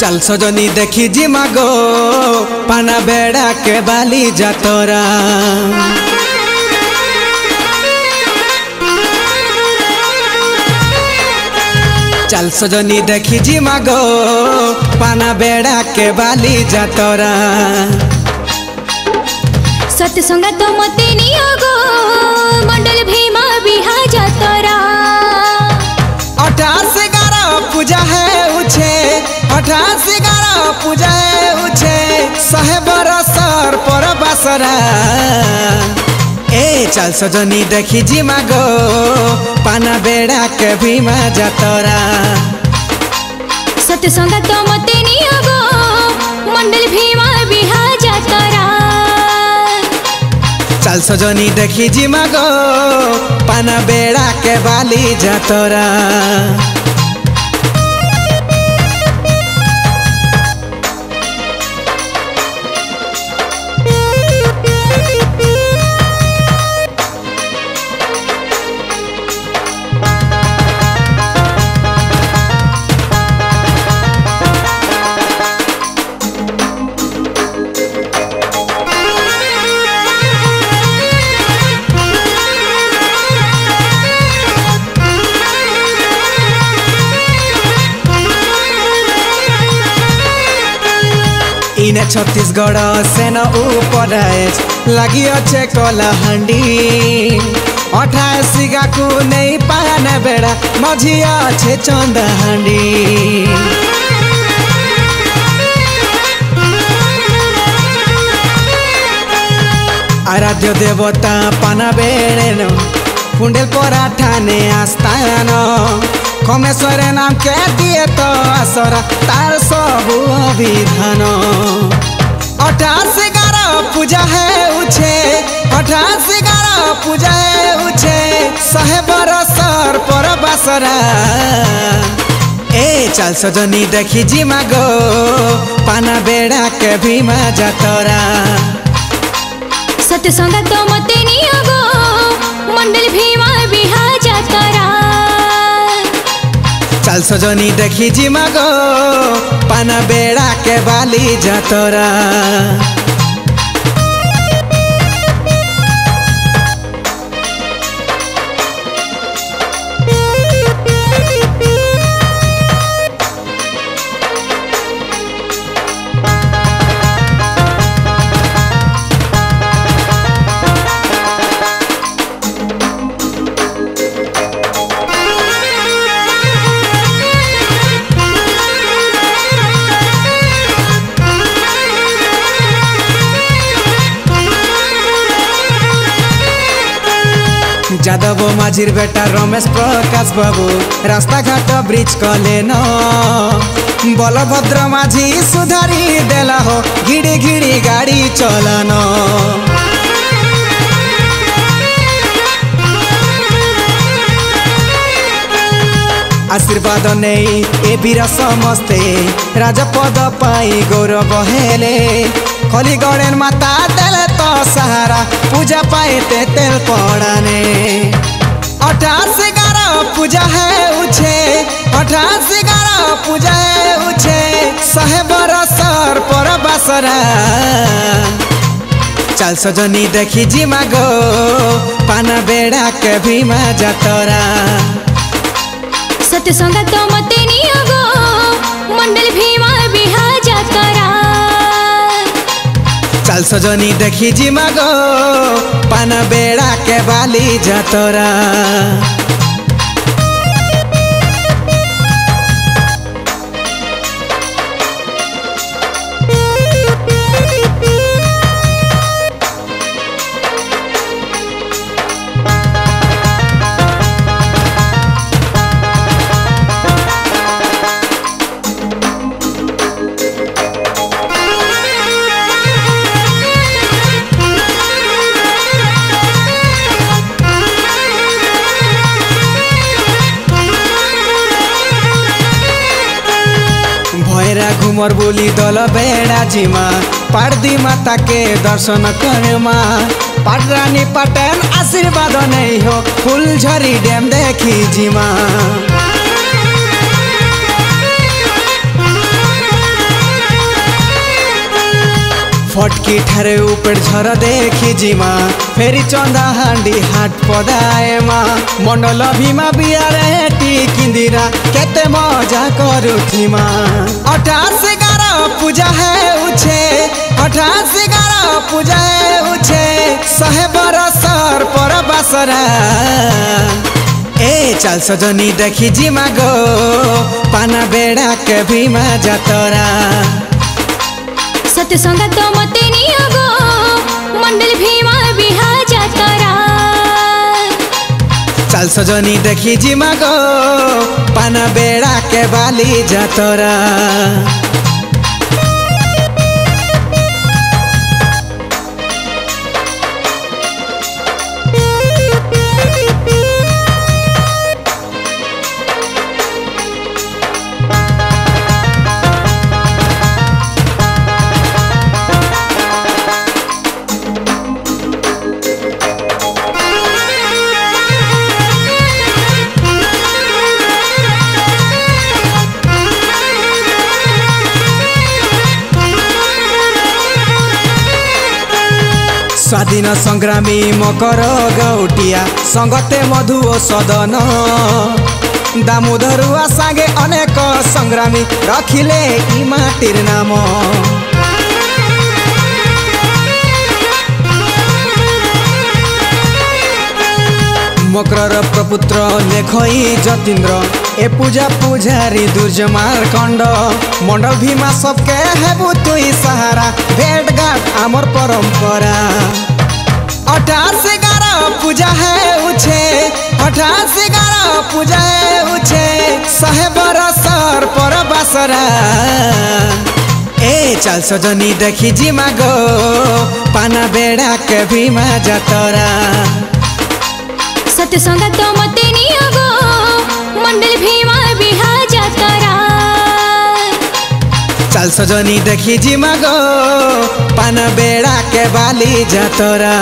चल सजनी देखी जिमा गो पाना बेड़ा के बाली जातरा। चल सजनी देखी जिमा गो पाना बेड़ा के बाली जातरा। सत्संग तो मते नियो गो मंडल भीमा बिहा जातरा। 88 पूजा है उछे 88 पूजा है उछे साहेबर सर पर बासरा। ए चल सजनी देखी जिमा गो पाना बेड़ा के भीमा जातरा। सत्संग तो मते नियो गो मंडल भीमा बिहा जातरा। चल सजनी देखी जिमा गो पाना बेड़ा के बाली जातरा। इने छत्तीसगढ़ सेन ऊपर लगी अच्छे कलाहांडी। 88 गाकू नहीं पाने बेड़ा मझिया अच्छे चंदाहांडी। आराध्य देवता पाना बेड़े कुंडल पराठा ने आस्थान कमेश्वर नाम के दिए तो आसरा तार सब अभिधान। 88 पूजा है उछे 88 पूजा है उछे साहेबर सर पर बासरा। ए चल सजनी देखी जिमा गो पाना बेड़ा के भीमा जातरा। सत्संग तो मते नियो गो मंडल भीमा बिहा जातरा। चल सजनी देखी जिमा गो पाना बेड़ा के बाली जातरा। जादव माझिर बेटा रमेश प्रकाश बाबू रास्ता घाट ब्रिज कले न बलभद्र माझी सुधारी देला हो घिड़ी घिड़ी गाड़ी चलन। आशीर्वाद नहीं ए वीर समस्ते राजपद पाई गौरव हेले खली गणेन माता देले तो सहारा पूजा पाए ते तेल पड़ाने। 88 पूजा है उछे 88 पूजा है उछे साहेबर सर पर बासरा। चल सजनी देखी जिमा गो पाना बेड़ा के भीमा जातरा। सत्संग तो मते नियो गो मंडल भीमा बिहा जातरा। चल सजनी देखी जिमा गो पाना बेड़ा के बाली जातरा। भैरा घुमर बोली दल बेड़ा जिमा पारदी माता के दर्शन करमा। पाटरानी पटन आशीर्वाद नहीं हो फुलझरी डैम देखी जिमा। फटकी ठारे ऊपर झर देखी जिमा फेरी चंदा हांडी हाट पदाए माँ मंडल भीमा बियारे टिकिंदिरा केते मजा करुथी माँ 88 पूजा है उछे 88 पूजा है उछे 100 बरसर पर बासरा ए चल सजनी देखी जिमा गो पाना बेड़ा के भीमा जातरा सतसंग तो मते नियो गो मंडल भीमा बिहा जातरा चल सजनी देखी जिमा गो पाना बेड़ा के बाली जातरा स्वाधीन संग्रामी मकर गौटिया संगते मधु ओ सदन दामोदरुआ सागे अनेक संग्रामी रखिले ई माटीर नाम मकर प्रपुत्र लेखई जतीन्द्र ए पूजा पुजारी दुर्जमार खंड मंडल भीमा सबके हेबु तुई सहारा भेट घाट आमर परंपरा 88 पूजा है उछे 88 पूजा है उछे 100 बरसर पर बासरा ए चल सजनी देखी जिमा गो पाना बेड़ा के भीमा जातरा सतसंग तो मते नियो गो मंडल भीमा बिहा जातरा चल सजनी देखी जिमा गो पाना बेड़ा के बाली जातरा।